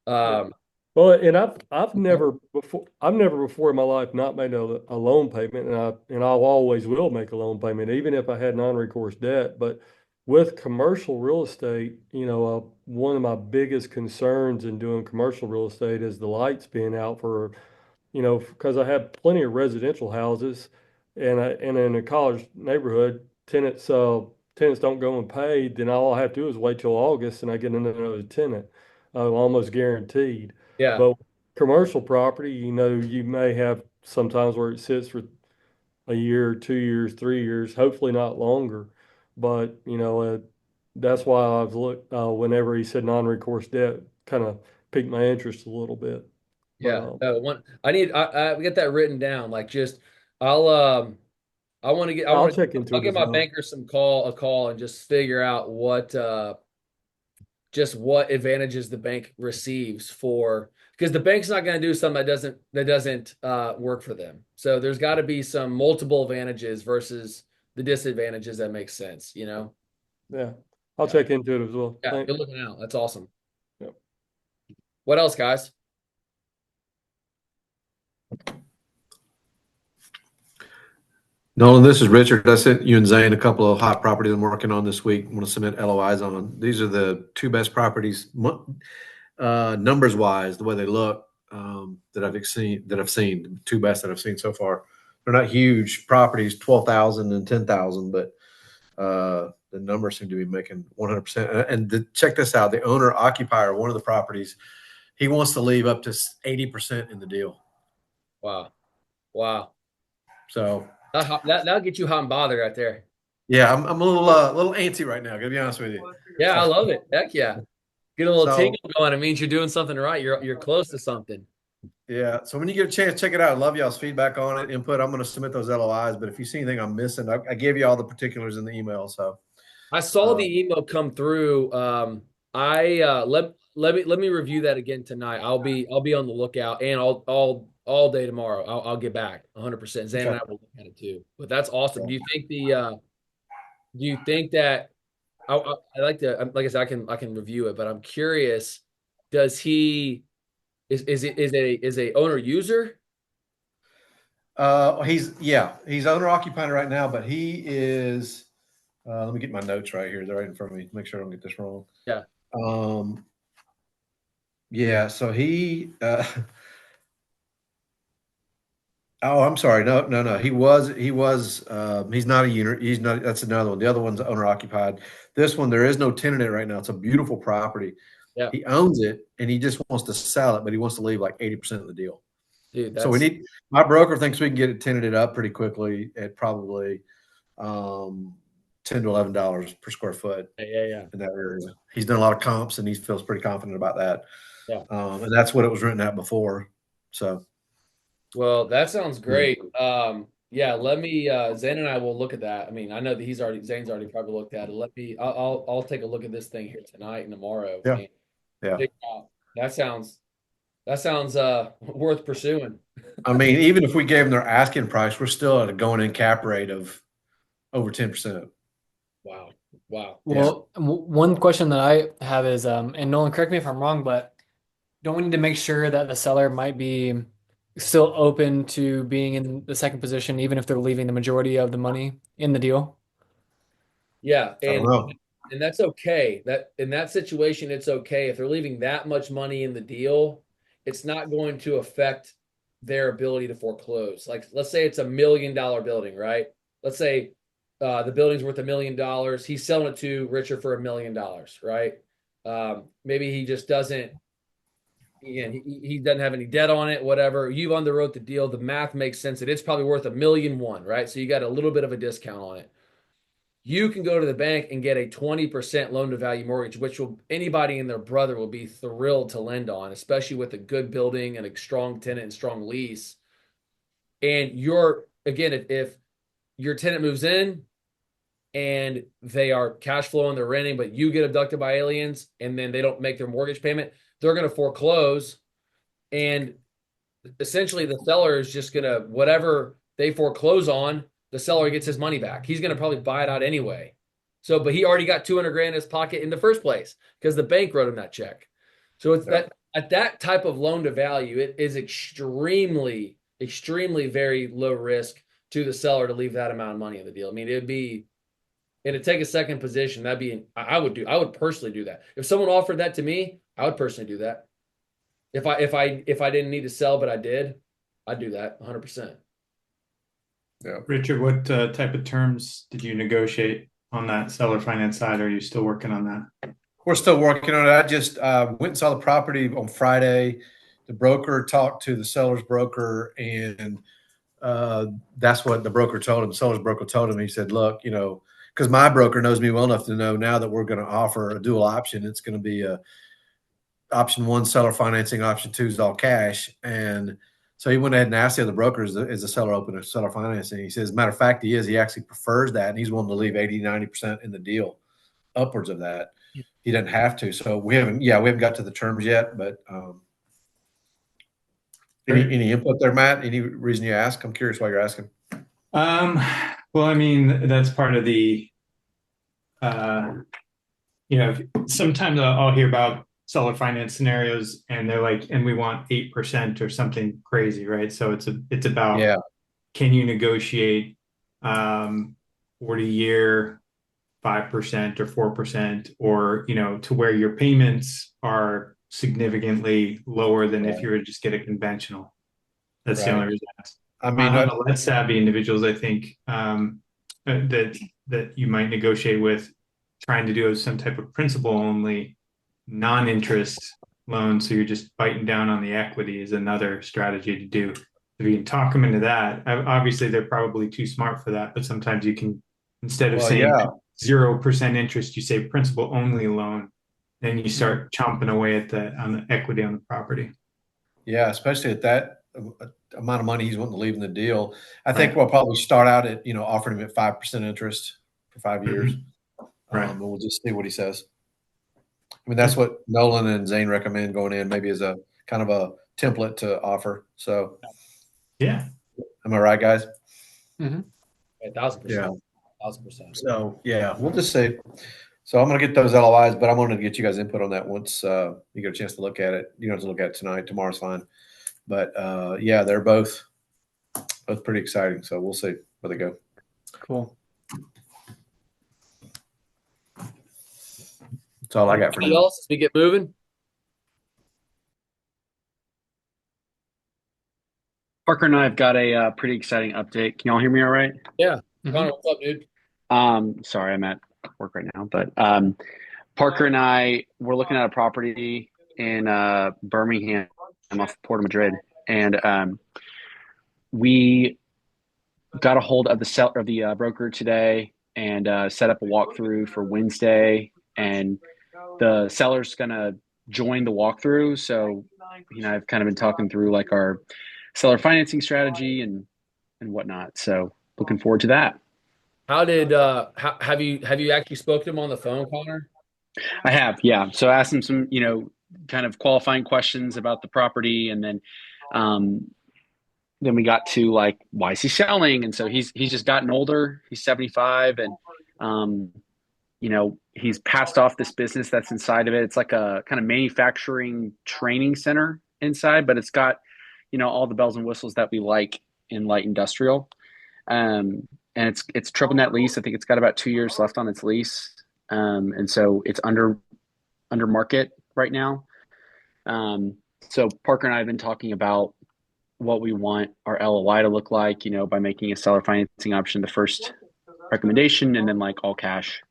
Yeah. Um, Well, and I've never before in my life not made a loan payment, and I'll always will make a loan payment, even if I had non-recourse debt. But with commercial real estate, one of my biggest concerns in doing commercial real estate is the lights being out for, because I have plenty of residential houses, and in a college neighborhood, tenants don't go and pay, then all I have to do is wait till August, and I get another tenant, almost guaranteed. yeah, But commercial property, you may have sometimes where it sits for a year, 2 years, 3 years, hopefully not longer. But, that's why I've looked, whenever he said non-recourse debt, kind of piqued my interest a little bit. But, yeah. I get that written down. Like just, I'll, I'll check into I'll it give as my well. banker a call and just figure out just what advantages the bank receives for because the bank's not going to do something that doesn't work for them. So there's got to be some multiple advantages versus the disadvantages that make sense. Yeah. I'll Yeah. check into it as well. Yeah, Thanks. good looking out. That's awesome. Yep. What else, guys? Nolan, this is Richard. I sent you and Zane a couple of hot properties I'm working on this week. I'm going to submit LOIs on. These are the two best properties, numbers wise, the way they look, that I've seen. The two best that I've seen so far. They're not huge properties, 12,000 and 10,000, but the numbers seem to be making 100%. And check this out: the owner occupier, one of the properties, he wants to leave up to 80% in the deal. Wow. Wow. So That'll get you hot and bothered right there. yeah, I'm a little antsy right now. Gotta be honest with you. Yeah, I So, love it. Heck yeah. Get a little so tingle going. It means you're doing something right. You're close to something. yeah. So when you get a chance, check it out. I love y'all's feedback on it, input. I'm going to submit those LOIs. But if you see anything I'm missing, I gave you all the particulars in the email. So I saw the um, email come through. I let me review that again tonight. I'll be on the lookout and all day tomorrow. I'll get back 100%. Zan and okay. I will look at it too. But that's awesome. Yeah. Do you think that I like to like I said I can review it, but I'm curious. Does he is a owner user? He's owner occupied right now, but he is. Let me get my notes right here. They're right in front of me. Make sure I don't get this wrong. Yeah. Um, yeah. So he. Oh, I'm sorry. No, no, no. He was. He's not a unit. He's not. That's another one. The other one's owner occupied. This one, there is no tenant in it right now. It's a beautiful property. Yeah. He owns it, and he just wants to sell it, but he wants to leave like 80% of the deal. Dude, So my broker thinks we can get it tenanted up pretty quickly at probably $10 to $11 per square foot yeah. in that area. He's done a lot of comps, and he feels pretty confident about that. Yeah. And that's what it was written at before. So Well, that sounds great. Yeah, let me Zane and I will look at that. I mean, I know that Zane's already probably looked at it. I'll take a look at this thing here tonight and tomorrow yeah, and yeah. figure out. That sounds worth pursuing. I mean, even if we gave them their asking price, we're still at a going in cap rate of over 10%. Wow. Wow. Well, one question that I have is, and Nolan, correct me if I'm wrong, but don't we need to make sure that the seller might be still open to being in the second position, even if they're leaving the majority of the money in the deal? Yeah, I don't know. and that's okay. That in that situation, it's okay if they're leaving that much money in the deal. It's not going to affect their ability to foreclose. Like, let's say it's $1 million building, right? Let's say the building's worth $1 million. He's selling it to Richard for $1 million, right? Maybe he just doesn't. Again, he doesn't have any debt on it, whatever. You've underwrote the deal. The math makes sense that it's probably worth $1,000,001, right? So you got a little bit of a discount on it. You can go to the bank and get a 20% loan to value mortgage, which will anybody and their brother will be thrilled to lend on, especially with a good building and a strong tenant and strong lease. And if your tenant moves in and they are cash flowing, they're renting, but you get abducted by aliens and then they don't make their mortgage payment, they're going to foreclose. And essentially the seller is just going to, whatever they foreclose on, the seller gets his money back. He's going to probably buy it out anyway. So, but he already got 200 grand in his pocket in the first place because the bank wrote him that check. So it's that at that type of loan to value, it is extremely, extremely very low risk to the seller to leave that amount of money in the deal. I mean, and to take a second position, I would personally do that. If someone offered that to me, I would personally do that. If I didn't need to sell, but I did, I'd do that 100%. Yeah. Richard, what type of terms did you negotiate on that seller finance side? Are you still working on that? We're still working on it. I just went and saw the property on Friday. The broker talked to the seller's broker, and that's what the broker told him. The seller's broker told him, he said, look, because my broker knows me well enough to know now that we're going to offer a dual option. It's going to be option one, seller financing, option two is all cash. And so he went ahead and asked the other brokers, is the seller open to seller financing? He says, as a matter of fact, he is. He actually prefers that, and he's willing to leave 80, 90% in the deal, upwards of that. He doesn't have to. So we haven't got to the terms yet, but any input there, Matt? Any reason you ask? I'm curious why you're asking. Well, I mean, that's part of the, sometimes I'll hear about seller finance scenarios and they're like, and we want 8% or something crazy, right? So it's about, can you negotiate 40-year 5% or 4%, or to where your payments are significantly lower than if you were to just get a conventional. That's the only reason I asked. I mean, on the less savvy individuals, I think that you might negotiate with, trying to do some type of principal only non-interest loan, so you're just biting down on the equity, is another strategy to do. If you can talk them into that, obviously they're probably too smart for that, but sometimes you can, instead of saying 0% interest, you say principal only loan, then you start chomping away at on the equity on the property. Yeah, especially at that amount of money he's wanting to leave in the deal. I think we'll probably start out at offering him at 5% interest for 5 years. But we'll just see what he says. I mean, that's what Nolan and Zane recommend going in, maybe as a kind of a template to offer. So, yeah, am I right, guys? Mm-hmm. 1,000%. Yeah, 1,000%. So yeah, we'll just see. So I'm going to get those LOIs, but I'm going to get you guys input on that once you get a chance to look at it. You don't have to look at it tonight. Tomorrow's fine. But yeah, they're both pretty exciting. So we'll see where they go. Cool. That's all I got for now. Else as we get moving? Parker and I have got a pretty exciting update. Can y'all hear me all right? Yeah. Connor, what's up, dude? Sorry, I'm at work right now, but Parker and I were looking at a property in Birmingham off Port of Madrid, and we got a hold of the broker today and set up a walkthrough for Wednesday, and the seller's gonna join the walkthrough. So I've kind of been talking through like our seller financing strategy and whatnot. So looking forward to that. How did have you actually spoken to him on the phone, Connor? I have, yeah. So I asked him some, kind of qualifying questions about the property, and um, then we got to like, why is he selling? And so he's just gotten older. He's 75, and um, he's passed off this business that's inside of it. It's like a kind of manufacturing training center inside, but it's got, all the bells and whistles that we like in light industrial. And it's triple net lease. I think it's got about 2 years left on its lease. And so it's under market right now. So Parker and I have been talking about what we want our LOI to look like, by making a seller financing option the first recommendation, and then like all cash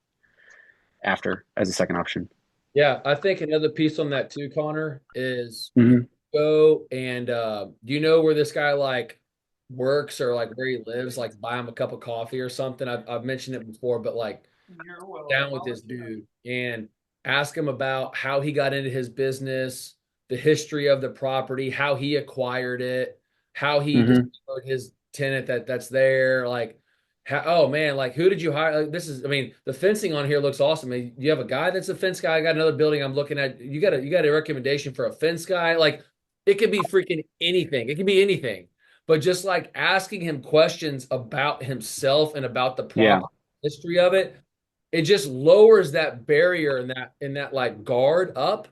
after as a second option. Yeah, I think another piece on that too, Connor, is Mm-hmm. go and do you know where this guy like works or like where he lives? Like buy him a cup of coffee or something. I've mentioned it before, but like down with this dude and ask him about how he got into his business, the history of the property, how he acquired it, how he Mm-hmm. discovered his tenant that's there, like how, oh man, like who did you hire? Like, this is, I mean, the fencing on here looks awesome. I mean, you have a guy that's a fence guy. I got another building I'm looking at. You got a recommendation for a fence guy? Like it could be freaking anything. It could be anything. But just like asking him questions about himself and about the Yeah. property history of it, it just lowers that barrier and that like guard up.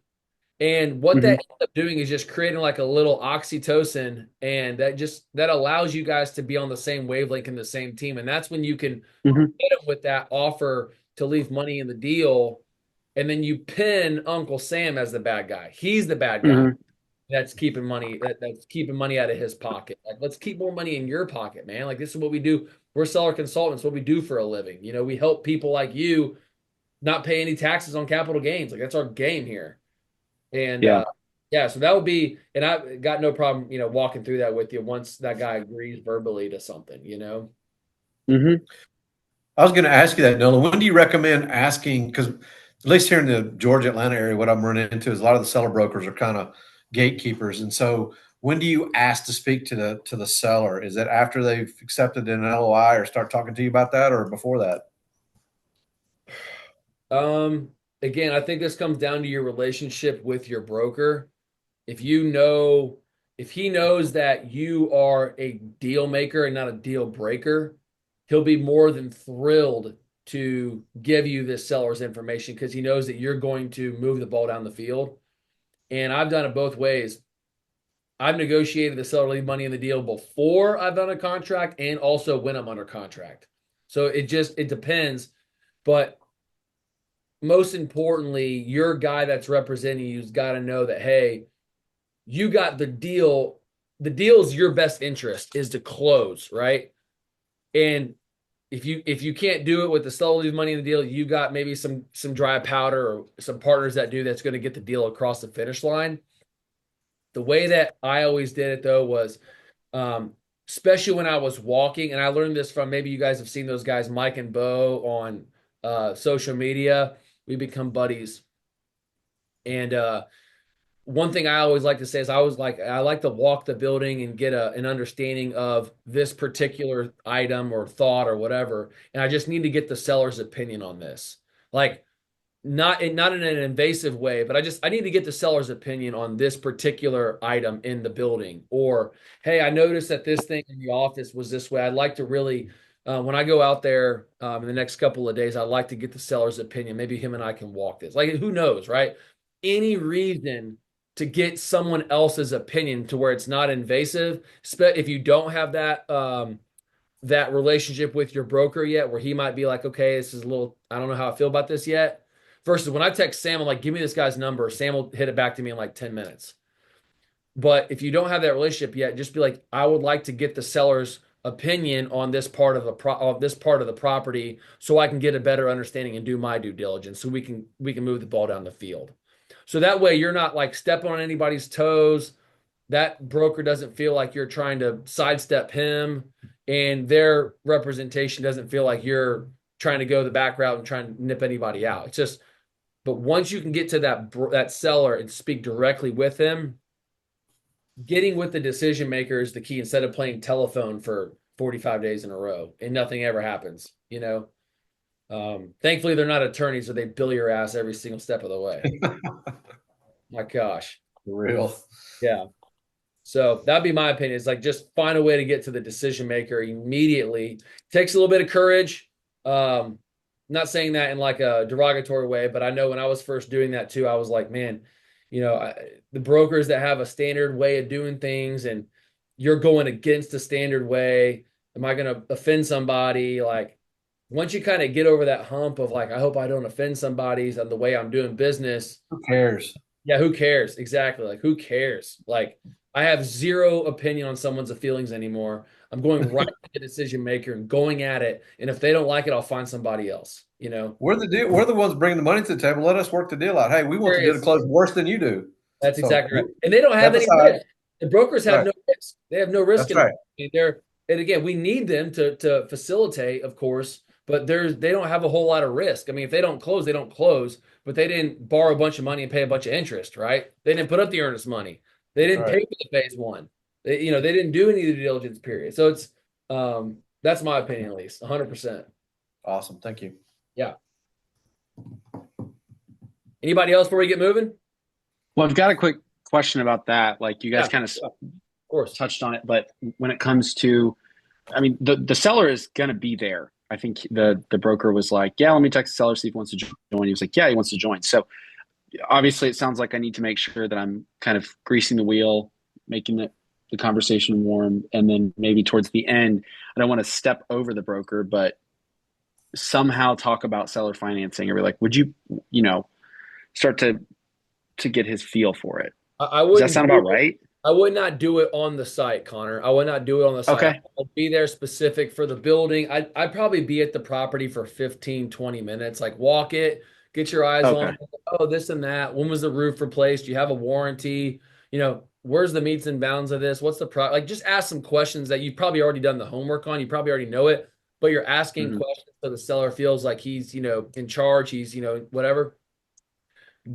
And what that Mm-hmm. ends up doing is just creating like a little oxytocin, and that allows you guys to be on the same wavelength in the same team. And that's when you can Mm-hmm. hit them with that offer to leave money in the deal, and then you pin Uncle Sam as the bad guy. He's the bad guy Mm-hmm. that's keeping money that's keeping money out of his pocket. Like let's keep more money in your pocket, man. Like this is what we do. We're seller consultants, what we do for a living. We help people like you not pay any taxes on capital gains. Like that's our game here. And Yeah. yeah, so that would be, and I got no problem, walking through that with you once that guy agrees verbally to something. Mm-hmm. I was going to ask you that, Nolan. When do you recommend asking? Because at least here in the Georgia, Atlanta area, what I'm running into is a lot of the seller brokers are kind of gatekeepers. And so, when do you ask to speak to the seller? Is it after they've accepted an LOI or start talking to you about that, or before that? Again, I think this comes down to your relationship with your broker. If you know, if he knows that you are a deal maker and not a deal breaker, he'll be more than thrilled to give you this seller's information because he knows that you're going to move the ball down the field. And I've done it both ways. I've negotiated the seller leave money in the deal before I've done a contract and also when I'm under contract. So it depends. But most importantly, your guy that's representing you's got to know that, hey, you got the deal. The deal's your best interest is to close, right? And if you can't do it with the seller leave money in the deal, you got maybe some dry powder or some partners that do that's going to get the deal across the finish line. The way that I always did it though was, especially when I was walking, and I learned this from maybe you guys have seen those guys, Mike and Bo, on social media. We become buddies, and one thing I always like to say is I like to walk the building and get an understanding of this particular item or thought or whatever, and I just need to get the seller's opinion on this. Like not in an invasive way, but I need to get the seller's opinion on this particular item in the building. Or, hey, I noticed that this thing in the office was this way. I'd like to really, when I go out there in the next couple of days, I'd like to get the seller's opinion. Maybe him and I can walk this. Like, who knows, right? Any reason to get someone else's opinion to where it's not invasive. If you don't have that relationship with your broker yet, where he might be like, okay, this is a little, I don't know how I feel about this yet. Versus when I text Sam, I'm like, give me this guy's number. Sam will hit it back to me in like 10 minutes. But if you don't have that relationship yet, just be like, I would like to get the seller's opinion on this part of this part of the property so I can get a better understanding and do my due diligence so we can move the ball down the field. So that way you're not like stepping on anybody's toes. That broker doesn't feel like you're trying to sidestep him, and their representation doesn't feel like you're trying to go the back route and trying to nip anybody out. It's just, but once you can get to that seller and speak directly with him, getting with the decision maker is the key instead of playing telephone for 45 days in a row and nothing ever happens, you know? Thankfully, they're not attorneys, so they bill your ass every single step of the way. My gosh. For real. Yeah. So that'd be my opinion. It's like just find a way to get to the decision maker immediately. Takes a little bit of courage. Not saying that in like a derogatory way, but I know when I was first doing that too, I was like, man, the brokers that have a standard way of doing things and you're going against the standard way, am I going to offend somebody? Like once you kind of get over that hump of like, I hope I don't offend somebody on the way I'm doing business. Who cares? Yeah, who cares? Exactly. Like, who cares? Like, I have zero opinion on someone's feelings anymore. I'm going right to the decision maker and going at it. And if they don't like it, I'll find somebody else. We're the ones bringing the money to the table. Let us work the deal out. Hey, we want the deal to close worse than you do. That's So exactly right. And they don't have step any aside. risk. The brokers have Right. no risk. They have no risk That's in right. it. And again, we need them to facilitate, of course, but they don't have a whole lot of risk. I mean, if they don't close, they don't close, but they didn't borrow a bunch of money and pay a bunch of interest, right? They didn't put up the earnest money. They didn't pay Right. for the phase one. They didn't do any of the due diligence period. So that's my opinion, at least 100%. Awesome. Thank you. Yeah. Anybody else before we get moving? Well, I've got a quick question about that. Like you guys kind of course. touched on it, but when it comes to, I mean, the seller is going to be there. I think the broker was like, yeah, let me text the seller, see if he wants to join. He was like, yeah, he wants to join. So obviously it sounds like I need to make sure that I'm kind of greasing the wheel, making the conversation warm. And then maybe towards the end, I don't want to step over the broker, but somehow talk about seller financing or be like, would you, start to get his feel for it. I Does that sound about right? I would not do it on the site, Connor. I would not do it on the site. Okay. I'll be there specific for the building. I'd probably be at the property for 15, 20 minutes. Like walk it, get your eyes on Okay. it. Oh, this and that. When was the roof replaced? Do you have a warranty? Where's the meets and bounds of this? What's the like just ask some questions that you've probably already done the homework on. You probably already know it, but you're asking questions so the seller feels like he's, in charge. He's, whatever.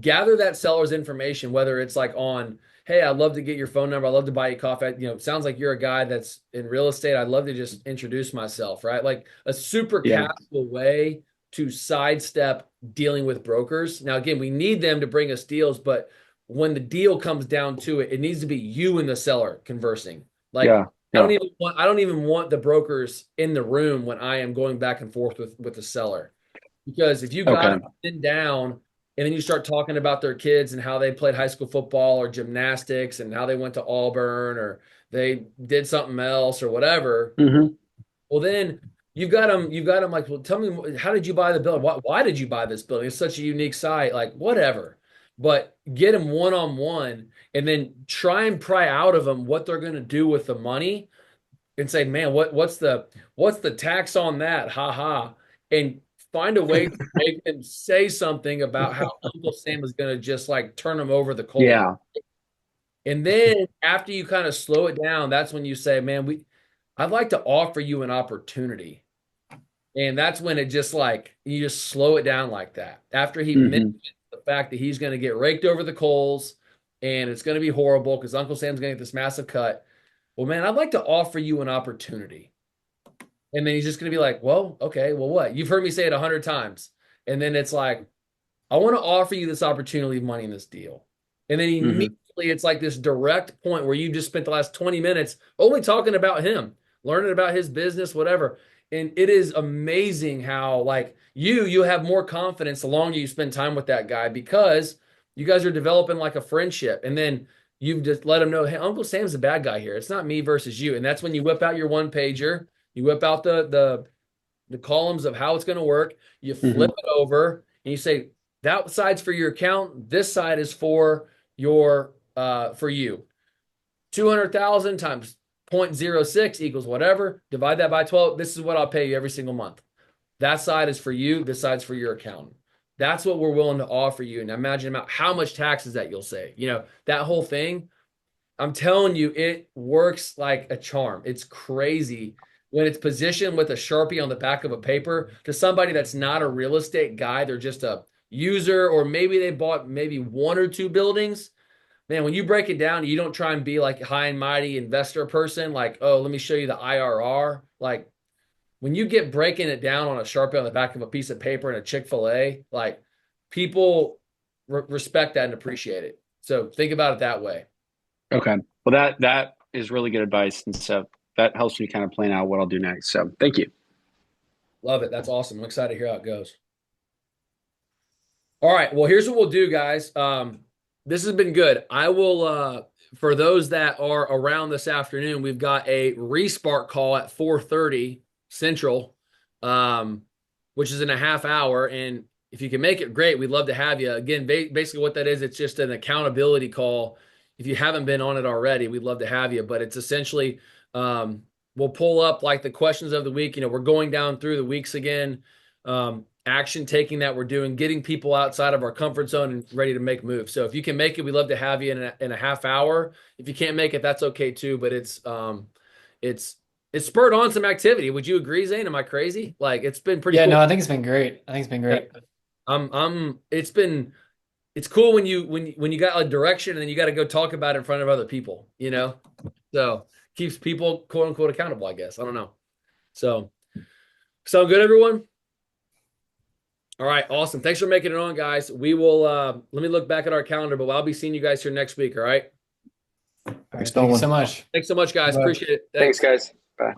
Gather that seller's information, whether it's like on, hey, I'd love to get your phone number. I'd love to buy you coffee. It sounds like you're a guy that's in real estate. I'd love to just introduce myself, right? Like a super casual way to sidestep dealing with brokers. Now, again, we need them to bring us deals, but when the deal comes down to it, it needs to be you and the seller conversing. Like, Yeah. I don't even want the brokers in the room when I am going back and forth with the seller. Because if you got them down and then you start talking about their kids and how they played high school football or gymnastics and how they went to Auburn or they did something else or whatever. Well, then you've got them like, well, tell me, how did you buy the building? Why did you buy this building? It's such a unique site, like whatever. But get them one-on-one and then try and pry out of them what they're going to do with the money and say, man, what's the tax on that? Ha ha. And find a way to make them say something about how Uncle Sam is going to just like turn them over the coals. Yeah. And then after you kind of slow it down, that's when you say, man, I'd like to offer you an opportunity. And that's when it just like, you just slow it down like that. After he mentions the fact that he's going to get raked over the coals and it's going to be horrible because Uncle Sam's going to get this massive cut. Well, man, I'd like to offer you an opportunity. And then he's just going to be like, well, okay, well, what? You've heard me say it 100 times. And then it's like, I want to offer you this opportunity of money in this deal. And then immediately it's like this direct point where you just spent the last 20 minutes only talking about him, learning about his business, whatever. And it is amazing how like you have more confidence the longer you spend time with that guy because you guys are developing like a friendship. And then you've just let him know, hey, Uncle Sam's a bad guy here. It's not me versus you. And that's when you whip out your one pager. You whip out the columns of how it's going to work. You flip it over and you say, that side's for your account. This side is for your for you. 200,000 times 0.06 equals whatever. Divide that by 12. This is what I'll pay you every single month. That side is for you. This side's for your accountant. That's what we're willing to offer you. And imagine about how much taxes that you'll save. That whole thing. I'm telling you, it works like a charm. It's crazy when it's positioned with a Sharpie on the back of a paper to somebody that's not a real estate guy. They're just a user, or maybe they bought maybe one or two buildings. man, when you break it down, you don't try and be like a high and mighty investor person, like, oh, let me show you the IRR. Like when you get breaking it down on a Sharpie on the back of a piece of paper in a Chick-fil-A, like people respect that and appreciate it. So think about it that way. Okay. Well, that is really good advice, and so that helps me kind of plan out what I'll do next. So thank you. Love it. That's awesome. I'm excited to hear how it goes. All right. Well, here's what we'll do, guys. This has been good. I will, for those that are around this afternoon, we've got a respark call at 4:30 Central, which is in a half hour. And if you can make it, great. We'd love to have you. Again, basically what that is, it's just an accountability call. If you haven't been on it already, we'd love to have you. But it's essentially, we'll pull up like the questions of the week. We're going down through the weeks again. Action taking that we're doing, getting people outside of our comfort zone and ready to make moves. So if you can make it, we'd love to have you in a half hour. If you can't make it, that's okay too. But it's spurred on some activity. Would you agree, Zane? Am I crazy? Like it's been pretty Yeah, cool. no, I think it's been great. I think it's been great. It's cool when you got a direction and then you got to go talk about it in front of other people, So keeps people quote unquote accountable, I guess. I don't know. So sound good, everyone? All right, awesome. Thanks for making it on, guys. We will let me look back at our calendar, but I'll be seeing you guys here next week. All right. All right, thank you so much. Thanks so much, guys. Bye. Appreciate it. Thanks, guys. Bye.